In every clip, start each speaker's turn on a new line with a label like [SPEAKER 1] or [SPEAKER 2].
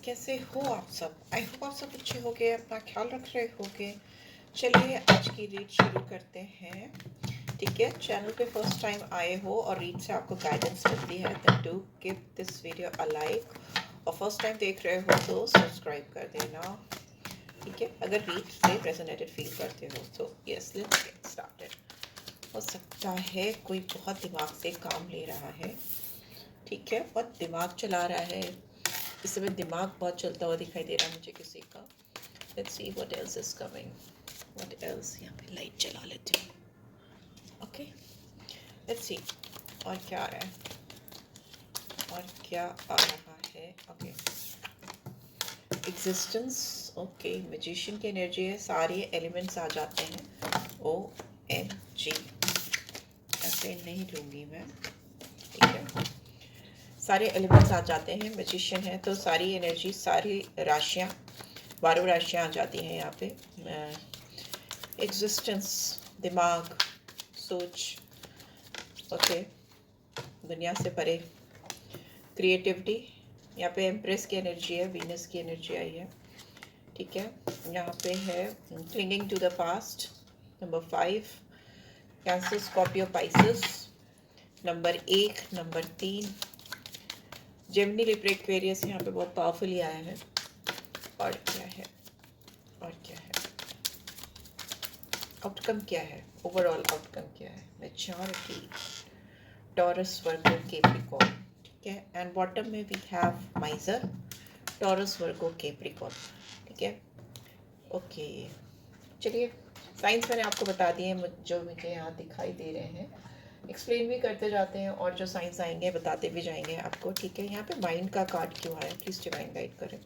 [SPEAKER 1] कैसे हो आप सब? आई होप आप सब अच्छे होंगे, अपना ख्याल रख रहे होंगे। चलिए आज की रीड शुरू करते हैं। ठीक है, चैनल पे फर्स्ट टाइम आए हो और रीड से आपको गाइडेंस मिलती है तो do give this video a like, और फर्स्ट टाइम देख रहे हो तो सब्सक्राइब कर देना। ठीक है, अगर रीड से रेजोनेटेड फील करते हो तो यस, लेट्स गेट स्टार्टेड। हो सकता है कोई बहुत दिमाग से काम ले रहा है। ठीक है, बहुत दिमाग चला रहा है, इस समय दिमाग बहुत चलता हुआ दिखाई दे रहा है मुझे किसी का। Let's see what else is coming, what else. यहाँ पे लाइट चला लेते हैं। ओके, लेट्स सी और क्या आ रहा है, और क्या आ रहा है। Okay, existence. ओके, मैजिशियन की एनर्जी है, सारे एलिमेंट्स आ जाते हैं। ओ एम जी, ऐसे नहीं लूँगी मैं। ठीक है, सारे एलिमेंट्स आ जाते हैं। मैजिशियन है तो सारी एनर्जी, सारी राशियाँ, 12 राशियाँ आ जाती हैं यहाँ पे। एग्जिस्टेंस, दिमाग, सोच, ओके, दुनिया से परे। क्रिएटिविटी, यहाँ पे एम्प्रेस की एनर्जी है, वीनस की एनर्जी आई है। ठीक है, यहाँ पे है clinging to the past, number 5। Cancer, Scorpio, Pisces, number 1, number 3। Gemini, Libra, Aquarius यहाँ पे बहुत पावरफुली आया है। और क्या है, और क्या है, आउटकम क्या है, ओवरऑल आउटकम क्या है। Maturity, Taurus, Virgo, Capricorn. ठीक है, एंड बॉटम में we have major, Taurus, Virgo, Capricorn. ठीक है, ओके। चलिए, साइंस मैंने आपको बता दिए जो मुझे यहाँ दिखाई दे रहे हैं। एक्सप्लेन भी करते जाते हैं और जो साइंस आएंगे बताते भी जाएंगे आपको। ठीक है, यहाँ पे माइंड का कार्ड क्यों आया, प्लीज़ डिवाइन गाइड करें।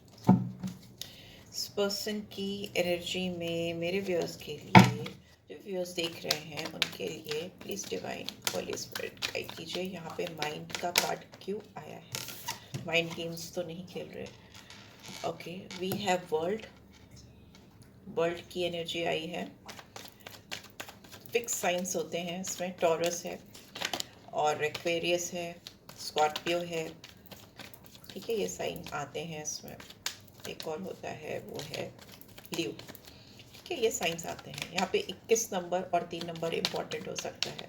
[SPEAKER 1] इस पर्सन की एनर्जी में मेरे व्यूअर्स के लिए, जो व्यूअर्स देख रहे हैं उनके लिए please divine Holi spirit guide कीजिए। यहाँ पे माइंड का कार्ड क्यों आया है, माइंड गेम्स तो नहीं खेल रहे। Okay, we have world, world की एनर्जी आई है। फिक्स साइंस होते हैं इसमें, टॉरस है और एक्वेरियस है, स्कॉर्पियो है। ठीक है, ये साइन आते हैं इसमें। एक और होता है, वो है लियो। ठीक है, ये साइंस आते हैं यहाँ पे। 21 नंबर और 3 नंबर इम्पॉर्टेंट हो सकता है।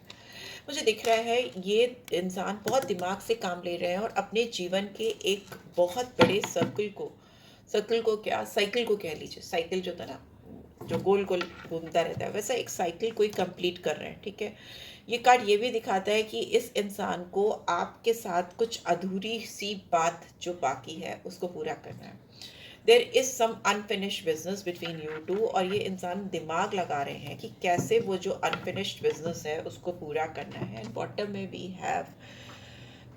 [SPEAKER 1] मुझे दिख रहा है ये इंसान बहुत दिमाग से काम ले रहे हैं और अपने जीवन के एक बहुत बड़े सर्कल को क्या, साइकिल को कह लीजिए। साइकिल जो था ना, जो गोल गोल घूमता रहता है, वैसा एक साइकिल कोई कंप्लीट कर रहे हैं। ठीक है, ये कार्ड ये भी दिखाता है कि इस इंसान को आपके साथ कुछ अधूरी सी बात जो बाकी है उसको पूरा करना है। There is some unfinished business between you two, और ये इंसान दिमाग लगा रहे हैं कि कैसे वो जो अनफिनिश्ड बिजनेस है उसको पूरा करना है। बॉटम में we have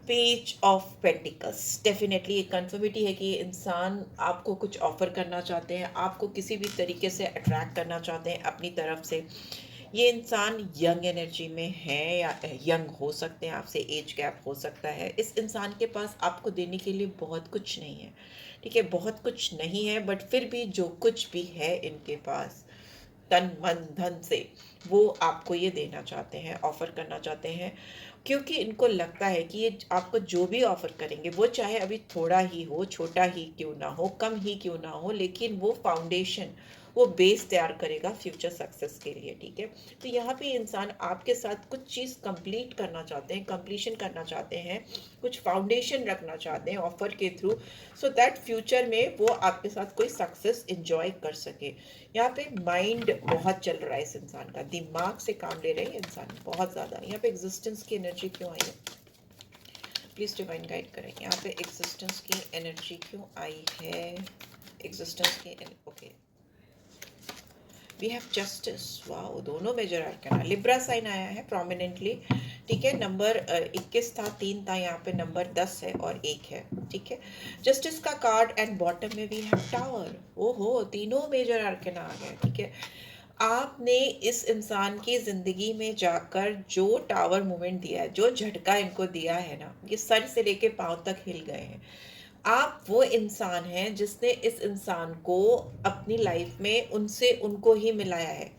[SPEAKER 1] page of pentacles. Definitely एक कन्फर्मिटी है कि ये इंसान आपको कुछ ऑफर करना चाहते हैं, आपको किसी भी तरीके से अट्रैक्ट करना चाहते हैं अपनी तरफ से। ये इंसान यंग एनर्जी में है या यंग हो सकते हैं, आपसे एज गैप हो सकता है। इस इंसान के पास आपको देने के लिए बहुत कुछ नहीं है। ठीक है, बहुत कुछ नहीं है, बट फिर भी जो कुछ भी है इनके पास, तन मन धन से, वो आपको ये देना चाहते हैं, ऑफर करना चाहते हैं। क्योंकि इनको लगता है कि ये आपको जो भी ऑफर करेंगे, वो चाहे अभी थोड़ा ही हो, छोटा ही क्यों ना हो, कम ही क्यों ना हो, लेकिन वो फाउंडेशन, वो बेस तैयार करेगा फ्यूचर सक्सेस के लिए। ठीक है, तो यहाँ पे इंसान आपके साथ कुछ चीज़ कंप्लीट करना चाहते हैं, कंप्लीशन करना चाहते हैं, कुछ फाउंडेशन रखना चाहते हैं ऑफर के थ्रू, सो दैट फ्यूचर में वो आपके साथ कोई सक्सेस इंजॉय कर सके। यहाँ पे माइंड बहुत चल रहा है इस इंसान का, दिमाग से काम ले रहे हैं इंसान बहुत ज़्यादा। यहाँ पे एग्जिस्टेंस की एनर्जी क्यों आई है, प्लीज़ डिवाइन गाइड करें। यहाँ पे एग्जिस्टेंस की एनर्जी क्यों आई है, एग्जिस्टेंस की okay. We have justice, wow, दोनों मेजर आर्कना। लिब्रा साइन आया है प्रोमिनेंटली। ठीक है, नंबर 21 था, 3 था, यहाँ पे नंबर 10 है और 1 है। ठीक है, जस्टिस का कार्ड एंड बॉटम में वी हैव टावर। ओहो, तीनों मेजर आर्कना आ गए। ठीक है, आपने इस इंसान की ज़िंदगी में जाकर जो टावर मूवमेंट दिया है, जो झटका इनको दिया है ना, ये सर से लेके पाँव तक हिल गए हैं। आप वो इंसान हैं जिसने इस इंसान को अपनी लाइफ में उनसे उनको ही मिलाया है।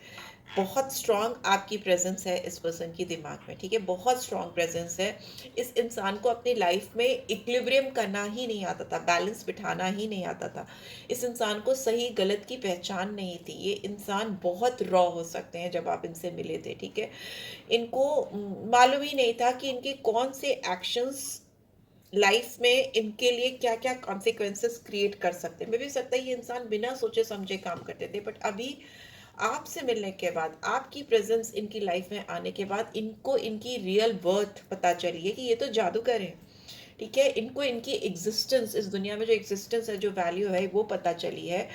[SPEAKER 1] बहुत स्ट्रॉन्ग आपकी प्रेजेंस है इस पर्सन की दिमाग में, ठीक है, बहुत स्ट्रॉन्ग प्रेजेंस है। इस इंसान को अपनी लाइफ में इक्विलिब्रियम करना ही नहीं आता था, बैलेंस बिठाना ही नहीं आता था। इस इंसान को सही गलत की पहचान नहीं थी। ये इंसान बहुत रॉ हो सकते हैं जब आप इनसे मिले थे, ठीक है। इनको मालूम ही नहीं था कि इनके कौन से एक्शंस लाइफ में इनके लिए क्या क्या कॉन्सिक्वेंसेस क्रिएट कर सकते हैं। मे भी सकता है ये इंसान बिना सोचे समझे काम करते थे, बट अभी आपसे मिलने के बाद, आपकी प्रेजेंस इनकी लाइफ में आने के बाद इनको इनकी रियल वर्थ पता चली है कि ये तो जादूगर है, ठीक है। इनको इनकी एग्जिस्टेंस, इस दुनिया में जो एग्जिस्टेंस है, जो वैल्यू है, वो पता चली है।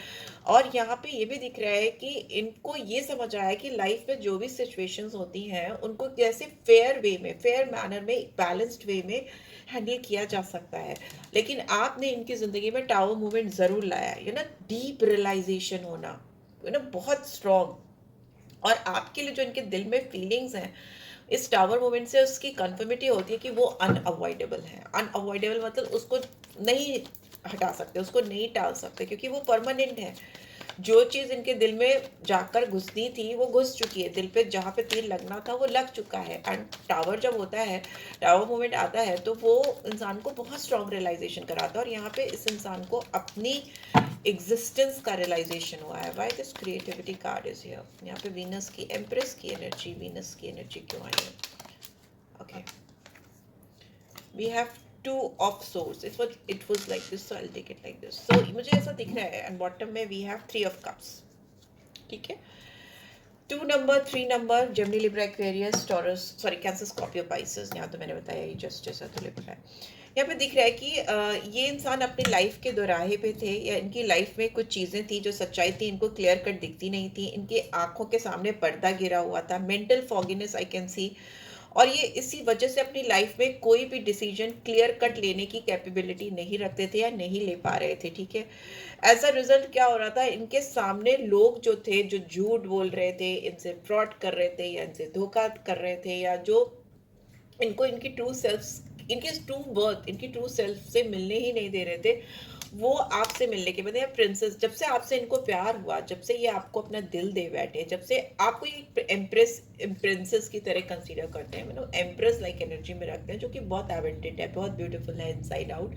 [SPEAKER 1] और यहाँ पे ये भी दिख रहा है कि इनको ये समझ आया कि लाइफ में जो भी सिचुएशंस होती हैं उनको कैसे फेयर वे में, फेयर मैनर में, बैलेंस्ड वे में हैंडल किया जा सकता है। लेकिन आपने इनकी जिंदगी में टावर मूवमेंट जरूर लाया, यू ना, डीप रियलाइजेशन होना, यू ना, बहुत स्ट्रॉन्ग। और आपके लिए जो इनके दिल में फीलिंग्स हैं, इस टावर मोमेंट से उसकी कंफर्मिटी होती है कि वो अनअवॉइडेबल है। अनअवॉइडेबल मतलब उसको नहीं हटा सकते, उसको नहीं टाल सकते, क्योंकि वो परमानेंट है। जो चीज़ इनके दिल में जाकर घुसनी थी वो घुस चुकी है, दिल पे जहाँ पे तीर लगना था वो लग चुका है। एंड टावर जब होता है, टावर मोमेंट आता है, तो वो इंसान को बहुत स्ट्रॉन्ग रियलाइजेशन कराता है। और यहाँ पे इस इंसान को अपनी एग्जिस्टेंस का रियलाइजेशन हुआ है। Why this creativity card is here. यहाँ पे वीनस की, एम्प्रेस की एनर्जी, वीनस की एनर्जी क्यों आई है? Okay, we have two of swords. It was like this, so I will take it like this. So मुझे ऐसा दिख रहा है। एंड बॉटम में we have three of cups, ठीक है। 2 number, 3 number, Gemini, Libra, Aquarius, Taurus, sorry, Cancer, Scorpio, Pisces. यहाँ तो मैंने बताया ही जस्ट जैसा तो लिखा है। यहाँ पे दिख रहा है कि ये इंसान अपनी लाइफ के दोराहे पे थे, या इनकी लाइफ में कुछ चीज़ें थी जो सच्चाई थी, इनको क्लियर कट दिखती नहीं थी। इनकी आंखों के सामने पर्दा गिरा हुआ था, मेंटल फॉगिनेस आई कैन सी। और ये इसी वजह से अपनी लाइफ में कोई भी डिसीजन क्लियर कट लेने की कैपेबिलिटी नहीं रखते थे या नहीं ले पा रहे थे, ठीक है। एज अ रिजल्ट क्या हो रहा था, इनके सामने लोग जो थे, जो झूठ बोल रहे थे, इनसे फ्रॉड कर रहे थे, या इनसे धोखा कर रहे थे, या जो इनको इनकी ट्रू सेल्फ, इनके ट्रू बर्थ, इनकी ट्रू सेल्फ से मिलने ही नहीं दे रहे थे, वो आपसे मिलने के बाद, या प्रिंसेस, जब से आपसे इनको प्यार हुआ, जब से ये आपको अपना दिल दे बैठे, जब से आपको ये एम्प्रेस, प्रिंसेस की तरह कंसीडर करते हैं, मतलब एम्प्रेस लाइक एनर्जी में रखते हैं, जो कि बहुत टैलेंटेड है, बहुत ब्यूटीफुल है इनसाइड आउट।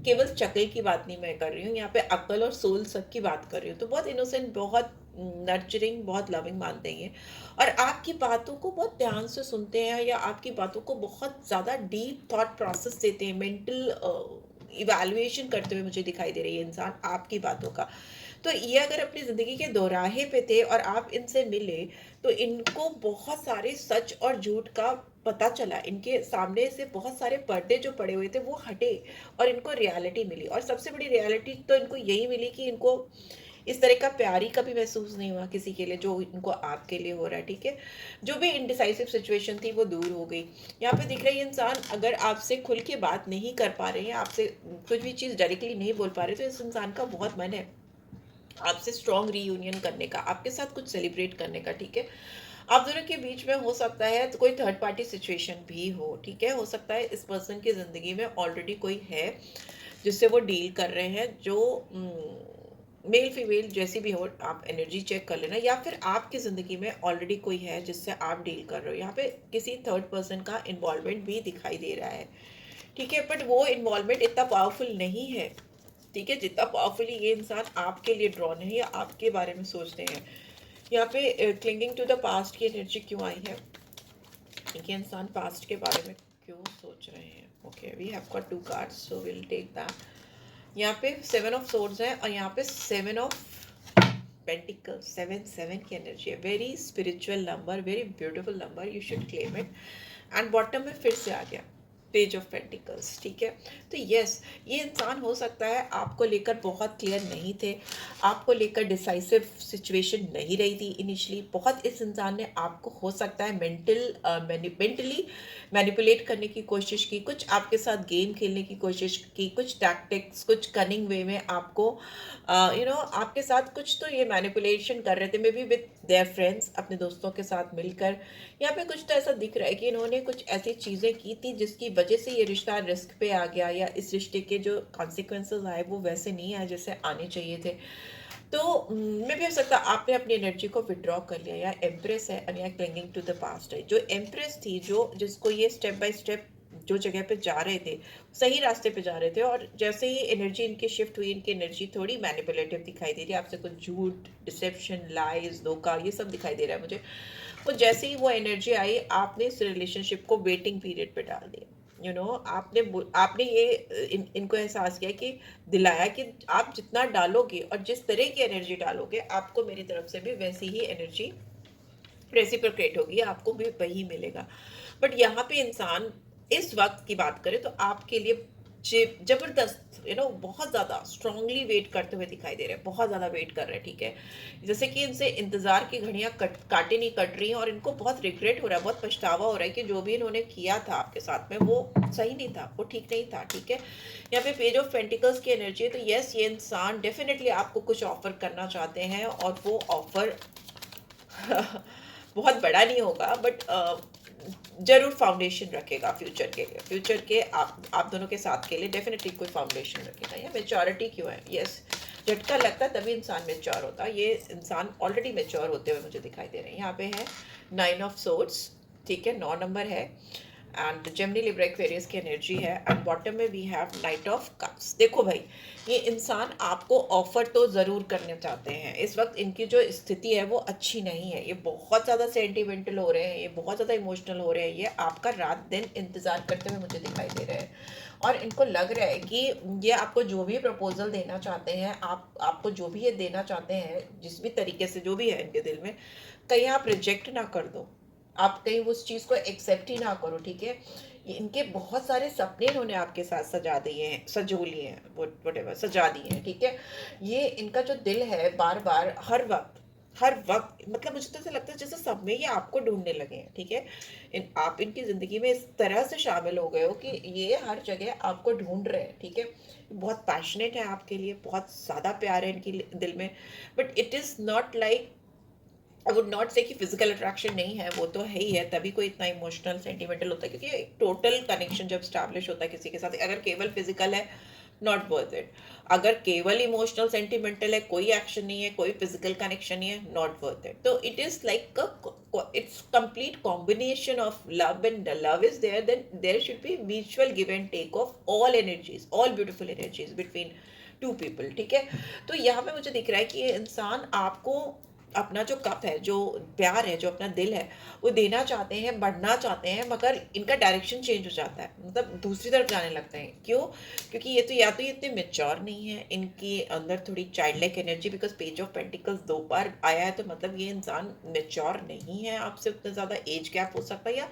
[SPEAKER 1] केवल शक्ल की बात नहीं मैं कर रही हूँ, यहाँ पे अक्ल और सोल सब की बात कर रही हूँ। तो बहुत इनोसेंट, बहुत नर्चरिंग, बहुत लविंग मानते हैं ये। और आपकी बातों को बहुत ध्यान से सुनते हैं, या आपकी बातों को बहुत ज़्यादा डीप थॉट प्रोसेस देते हैं, मेंटल इवैल्यूएशन करते हुए मुझे दिखाई दे रही है इंसान आपकी बातों का। तो ये अगर अपनी ज़िंदगी के दोराहे पे थे और आप इनसे मिले, तो इनको बहुत सारे सच और झूठ का पता चला। इनके सामने से बहुत सारे पर्दे जो पड़े हुए थे वो हटे, और इनको रियलिटी मिली। और सबसे बड़ी रियलिटी तो इनको यही मिली कि इनको इस तरह का प्यार ही कभी महसूस नहीं हुआ किसी के लिए, जो इनको आपके लिए हो रहा है, ठीक है। जो भी इनडिसाइसिव सिचुएशन थी वो दूर हो गई। यहाँ पे दिख रहा है इंसान अगर आपसे खुल के बात नहीं कर पा रहे हैं, आपसे कुछ भी चीज़ डायरेक्टली नहीं बोल पा रहे, तो इस इंसान का बहुत मन है आपसे स्ट्रॉन्ग रीयूनियन करने का, आपके साथ कुछ सेलिब्रेट करने का, ठीक है। आप दोनों के बीच में हो सकता है तो कोई थर्ड पार्टी सिचुएशन भी हो, ठीक है। हो सकता है इस पर्सन की ज़िंदगी में ऑलरेडी कोई है जिससे वो डील कर रहे हैं, जो मेल फीमेल जैसी भी हो, आप एनर्जी चेक कर लेना। या फिर आपकी ज़िंदगी में ऑलरेडी कोई है जिससे आप डील कर रहे हो। यहाँ पे किसी थर्ड पर्सन का इन्वॉल्वमेंट भी दिखाई दे रहा है, ठीक है। बट वो इन्वॉल्वमेंट इतना पावरफुल नहीं है, ठीक है, जितना पावरफुली ये इंसान आपके लिए ड्रॉन है या आपके बारे में सोचते हैं। यहाँ पे क्लिंगिंग टू द पास्ट की एनर्जी क्यों आई है? ये इंसान पास्ट के बारे में क्यों सोच रहे हैं? Okay, we have got 2 cards, so will take that. यहाँ पे 7 ऑफ सोर्ड्स है, और यहाँ पे 7 ऑफ पेंटिकल्स, 7 7 की एनर्जी है। Very spiritual number, very beautiful number, you should claim it. And bottom में फिर से आ गया पेज ऑफ पेंटिकल्स, ठीक है। तो यस, ये इंसान हो सकता है आपको लेकर बहुत क्लियर नहीं थे, आपको लेकर डिसाइसिव सिचुएशन नहीं रही थी इनिशियली। बहुत इस इंसान ने आपको हो सकता है मेंटली मैनिपुलेट करने की कोशिश की, कुछ आपके साथ गेम खेलने की कोशिश की, कुछ टैक्टिक्स, कुछ कनिंग वे में आपको आपके साथ कुछ तो ये मैनिपुलेशन कर रहे थे, may be with their friends, अपने दोस्तों के साथ मिलकर। यहाँ पे कुछ तो ऐसा दिख रहा है कि इन्होंने कुछ ऐसी चीज़ें की थी जिसकी वजह से ये रिश्ता रिस्क पे आ गया, या इस रिश्ते के जो कॉन्सिक्वेंसेस आए वो वैसे नहीं आए जैसे आने चाहिए थे। तो मे भी हो सकता है आपने अपनी एनर्जी को विड्रॉ कर लिया, या एम्प्रेस है एंड या क्लिंगिंग टू द पास्ट है। जो एम्प्रेस थी, जो जिसको ये स्टेप बाय स्टेप जो जगह पे जा रहे थे, सही रास्ते पे जा रहे थे, और जैसे ही एनर्जी इनकी शिफ्ट हुई, इनकी एनर्जी थोड़ी मैनिपुलेटिव दिखाई दे रही है, आपसे कुछ झूठ, डिसेप्शन, लाइज, धोखा, ये सब दिखाई दे रहा है मुझे। वो जैसे ही वो एनर्जी आई, आपने इस रिलेशनशिप को वेटिंग पीरियड पे डाल दिया। आपने ये इनको एहसास किया कि दिलाया कि आप जितना डालोगे और जिस तरह की एनर्जी डालोगे, आपको मेरी तरफ से भी वैसी ही एनर्जी रेसिप्रोकेट होगी, आपको भी वही मिलेगा। बट यहाँ पे इंसान इस वक्त की बात करें तो आपके लिए जबरदस्त बहुत ज़्यादा स्ट्रांगली वेट करते हुए दिखाई दे रहे हैं, बहुत ज़्यादा वेट कर रहे हैं, ठीक है। जैसे कि इनसे इंतज़ार की घड़ियाँ काटे नहीं कट रही हैं, और इनको बहुत रिग्रेट हो रहा है, बहुत पछतावा हो रहा है कि जो भी इन्होंने किया था आपके साथ में वो सही नहीं था, वो ठीक नहीं था, ठीक है। यहाँ पे पेज ऑफ पेंटिकल्स की एनर्जी है, तो यस, ये इंसान डेफिनेटली आपको कुछ ऑफर करना चाहते हैं, और वो ऑफर बहुत बड़ा नहीं होगा, बट जरूर फाउंडेशन रखेगा फ्यूचर के आप दोनों के साथ के लिए डेफिनेटली कोई फाउंडेशन रखेगा। या मेच्योरिटी क्यों है, यस, झटका लगता है तभी इंसान मेच्योर होता है। ये इंसान ऑलरेडी मेच्योर होते हुए मुझे दिखाई दे रहे हैं। यहाँ पे है 9 ऑफ सोर्ड्स, ठीक है, 9 नंबर है, एंड जेमिनी लिब्रा एक्वेरियस की एनर्जी है, एंड बॉटम में we have knight of cups. देखो भाई, ये इंसान आपको ऑफर तो ज़रूर करना चाहते हैं। इस वक्त इनकी जो स्थिति है वो अच्छी नहीं है, ये बहुत ज़्यादा सेंटिमेंटल हो रहे हैं, ये बहुत ज़्यादा इमोशनल हो रहे हैं, ये आपका रात दिन इंतज़ार करते हुए मुझे दिखाई दे रहे हैं। और इनको लग रहा है कि ये आपको जो भी प्रपोजल देना चाहते हैं, आपको जो भी ये देना चाहते हैं, जिस भी तरीके से जो भी है इनके दिल में, कहीं आप रिजेक्ट ना कर दो, आप कहीं उस चीज़ को एक्सेप्ट ही ना करो, ठीक है। इनके बहुत सारे सपने इन्होंने आपके साथ सजा दिए हैं, सजो लिए हैं, वटेवर सजा दिए हैं, ठीक है। ये इनका जो दिल है बार बार हर वक्त मतलब मुझे तो ऐसा लगता है जैसे सब में ये आपको ढूंढने लगे हैं, ठीक है। आप इनकी ज़िंदगी में इस तरह से शामिल हो गए हो कि ये हर जगह आपको ढूंढ रहे हैं, ठीक है। बहुत पैशनेट है आपके लिए, बहुत ज़्यादा प्यार है इनकी दिल में, but it is not like, I would not से कि फिजिकल अट्रैक्शन नहीं है, वो तो है ही है, तभी कोई इतना इमोशनल सेंटिमेंटल होता है, क्योंकि एक टोटल कनेक्शन जब स्टैब्लिश होता है किसी के साथ, अगर केवल फिजिकल है, नॉट वर्थ इट। अगर केवल इमोशनल सेंटिमेंटल है, कोई एक्शन नहीं है, कोई फिजिकल कनेक्शन नहीं है, नॉट वर्थ इट। तो it is like it's complete combination of love, and love is there, then there should be mutual give and take of all energies, all beautiful energies between two people, ठीक है। तो यहाँ पे मुझे दिख रहा है कि ये इंसान आपको अपना जो कप है, जो प्यार है, जो अपना दिल है, वो देना चाहते हैं, बढ़ना चाहते हैं, मगर इनका डायरेक्शन चेंज हो जाता है, मतलब दूसरी तरफ जाने लगते हैं। क्यों? क्योंकि ये तो या तो ये इतने मेच्योर नहीं है, इनके अंदर थोड़ी child like energy, because page of pentacles 2 बार आया है, तो मतलब ये इंसान मेच्योर नहीं है, आपसे उतना ज़्यादा एज गैप हो सकता है, या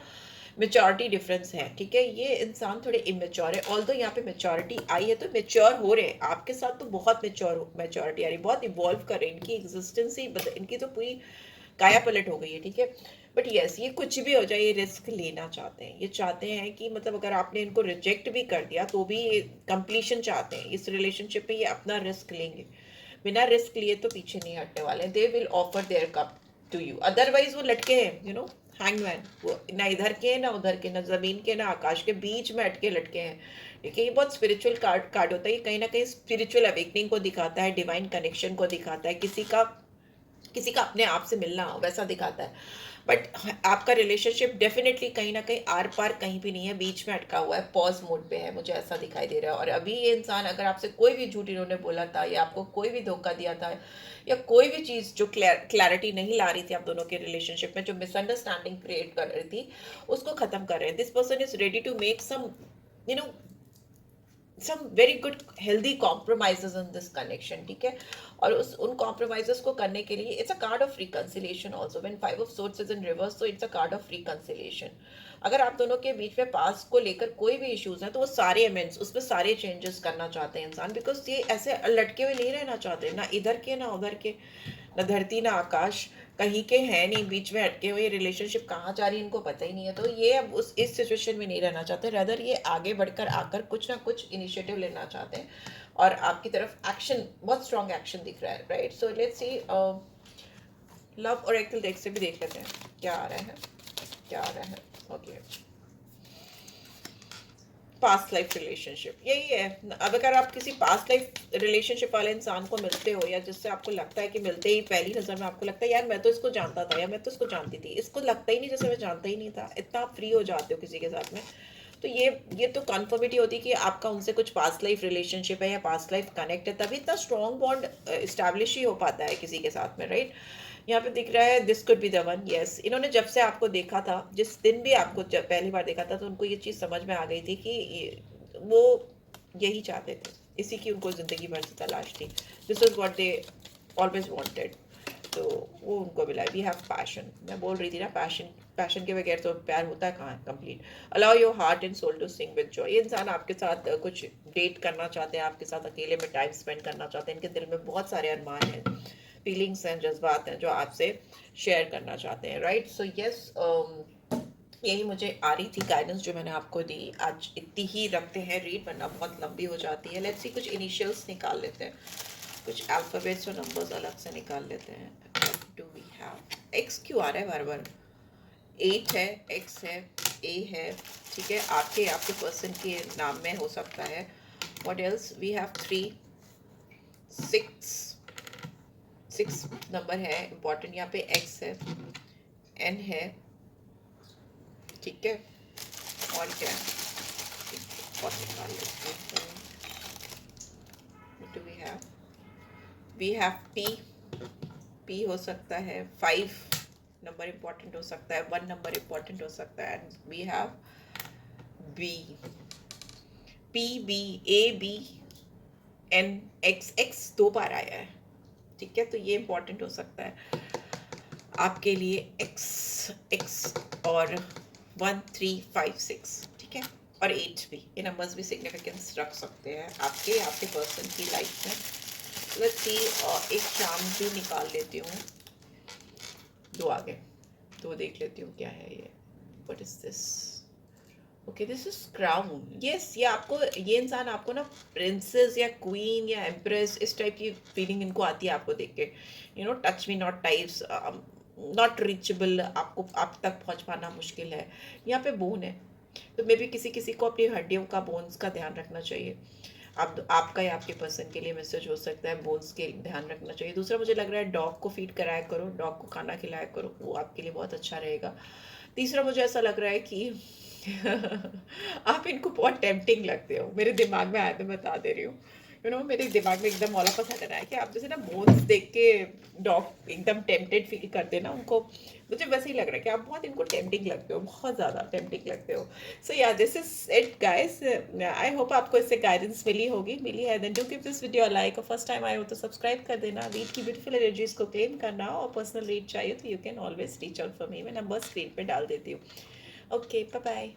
[SPEAKER 1] मेच्योरिटी डिफरेंस है, ठीक है। ये इंसान थोड़े इमेच्योर है, ऑल्दो यहाँ पे मेच्योरिटी आई है, तो मेच्योर हो रहे हैं आपके साथ, तो बहुत मेच्योरिटी आ रही, बहुत इवॉल्व कर रहे हैं, इनकी एग्जिस्टेंस ही इनकी तो पूरी काया पलट हो गई है, ठीक है। बट यस, ये कुछ भी हो जाए, ये रिस्क लेना चाहते हैं, ये चाहते हैं कि मतलब अगर आपने इनको रिजेक्ट भी कर दिया तो भी ये कंप्लीशन चाहते हैं इस रिलेशनशिप में, ये अपना रिस्क लेंगे, बिना रिस्क लिए तो पीछे नहीं हटने वाले, they will offer their cup to you, otherwise वो लटके हैं, हैंगमैन, वो ना इधर के ना उधर के, ना जमीन के ना आकाश के, बीच में अटके लटके हैं। देखिए, ये बहुत स्पिरिचुअल कार्ड होता है, ये कहीं ना कहीं स्पिरिचुअल अवेकनिंग को दिखाता है, डिवाइन कनेक्शन को दिखाता है, किसी का अपने आप से मिलना वैसा दिखाता है। बट आपका रिलेशनशिप डेफिनेटली कहीं ना कहीं आर पार कहीं भी नहीं है, बीच में अटका हुआ है, पॉज मोड पे है, मुझे ऐसा दिखाई दे रहा है। और अभी ये इंसान अगर आपसे कोई भी झूठ इन्होंने बोला था, या आपको कोई भी धोखा दिया था, या कोई भी चीज़ जो क्लैरिटी नहीं ला रही थी आप दोनों के रिलेशनशिप में, जो मिसअंडरस्टैंडिंग क्रिएट कर रही थी, उसको ख़त्म कर रहे हैं। This person is ready to make some you know some very good healthy compromises in this connection, ठीक है। और उन compromises को करने के लिए it's a card of reconciliation also, when 5 of swords is in reverse, so it's a card of reconciliation। अगर आप दोनों के बीच में पास को लेकर कोई भी इश्यूज हैं, तो वो सारे अमेंड्स, उसमें सारे चेंजेस करना चाहते हैं इंसान, बिकॉज ये ऐसे लटके हुए नहीं रहना चाहते, ना इधर के ना उधर के, ना धरती ना आकाश, कहीं के हैं नहीं, बीच में अटके हुए, रिलेशनशिप कहाँ जा रही है इनको पता ही नहीं है। तो ये अब इस सिचुएशन में नहीं रहना चाहते, रदर ये आगे बढ़कर आकर कुछ ना कुछ इनिशिएटिव लेना चाहते हैं, और आपकी तरफ एक्शन, बहुत स्ट्रॉन्ग एक्शन दिख रहा है, right. So let's see, love Oracle देख से भी देख लेते हैं क्या आ रहा है, क्या आ रहा है। ओके, पास्ट लाइफ रिलेशनशिप यही है। अब अगर आप किसी पास्ट लाइफ रिलेशनशिप वाले इंसान को मिलते हो, या जिससे आपको लगता है कि मिलते ही पहली नज़र में आपको लगता है यार मैं तो इसको जानता था, या मैं तो इसको जानती थी, इसको लगता ही नहीं जैसे मैं जानता ही नहीं था, इतना आप फ्री हो जाते हो किसी के साथ में। तो ये तो कन्फर्मिटी होती है कि आपका उनसे कुछ पास्ट लाइफ रिलेशनशिप है या पास्ट लाइफ कनेक्ट है, तभी इतना स्ट्रॉन्ग बॉन्ड इस्टेब्लिश ही हो पाता है किसी के साथ में, राइट। यहाँ पे दिख रहा है this could be the one. Yes, इन्होंने जब से आपको देखा था, जिस दिन भी आपको जब पहली बार देखा था, तो उनको ये चीज़ समझ में आ गई थी कि वो यही चाहते थे, इसी की उनको ज़िंदगी भर की तलाश थी। This is what they always wanted. तो वो उनको मिला। वी हैव पैशन, मैं बोल रही थी ना, पैशन के बगैर तो प्यार होता है कहाँ complete. Allow your heart and soul to sing with joy. ये इंसान आपके साथ कुछ डेट करना चाहते हैं, आपके साथ अकेले में टाइम स्पेंड करना चाहते हैं, इनके दिल में बहुत सारे अरमान हैं, फीलिंग्स हैं, जज्बात हैं जो आपसे शेयर करना चाहते हैं, राइट। सो यस, यही मुझे आ रही थी गाइडेंस जो मैंने आपको दी। आज इतनी ही रखते हैं रीड, वरना बहुत लंबी हो जाती है। लेट्स सी, कुछ इनिशियल्स निकाल लेते हैं, कुछ अल्फ़ाबेट्स और नंबर्स अलग से निकाल लेते हैं। Do we have X? क्यों आ रहा है बार बार? 8 है, एक्स है, ए है, ठीक है, आपके पर्सन के नाम में हो सकता है। What else? We have 3, 6 number है इम्पॉर्टेंट। यहाँ पे एक्स है, एन है, ठीक है, और क्या है? और निकाल लेते हैं। What do we have? We have P, P हो सकता है, 5 नंबर इम्पॉर्टेंट हो सकता है, 1 नंबर इम्पॉर्टेंट हो सकता है। And we have B, P, B, A, B, N, X, X 2 बार आया है, ठीक है, तो ये इम्पॉर्टेंट हो सकता है आपके लिए। X और 1, 3, 5, 6, ठीक है, और 8 भी, ये नंबर्स भी सिग्निफिकेंस रख सकते हैं आपके पर्सन की लाइफ में। लेट्स सी, एक चार्म भी निकाल लेती हूँ। 2 आ गए, 2 देख लेती हूँ क्या है ये। What is this? Okay, this is crown. Yes, ये इंसान आपको ना प्रिंसेस या क्वीन या एम्प्रेस इस टाइप की फीलिंग इनको आती है आपको देख के। Touch me not types, not reachable, आपको आप तक पहुंच पाना मुश्किल है। यहाँ पे बोन है, तो मे बी किसी किसी को अपनी हड्डियों का, बोन्स का ध्यान रखना चाहिए। आपका या आपके पर्सन के लिए मैसेज हो सकता है बोन्स के ध्यान रखना चाहिए। दूसरा, मुझे लग रहा है डॉग को फीड कराया करो, डॉग को खाना खिलाया करो, वो आपके लिए बहुत अच्छा रहेगा। तीसरा, मुझे ऐसा लग रहा है कि आप इनको बहुत टेम्पटिंग लगते हो, मेरे दिमाग में आया तो मैं बता दे रही हूँ। मेरे दिमाग में एकदम मौला पता कर रहा है कि आप जैसे ना बोन्स देख के डॉग एकदम टेम्पटेड फील करते ना उनको, मुझे वैसे ही लग रहा है कि आप बहुत इनको टेम्पटिंग लगते हो, बहुत ज़्यादा टेम्पटिंग लगते हो। So yeah, this is it guys. I hope आपको इससे गाइडेंस मिली है। Then do give this video like, और फर्स्ट टाइम आए हो तो सब्सक्राइब कर देना। रीड की ब्यूटीफुल एनर्जीज को क्लेम करना, और पर्सनल रीड चाहिए तो you can always reach out for me, मैं नंबर स्क्रीन पे डाल देती हूँ। Okay, bye bye.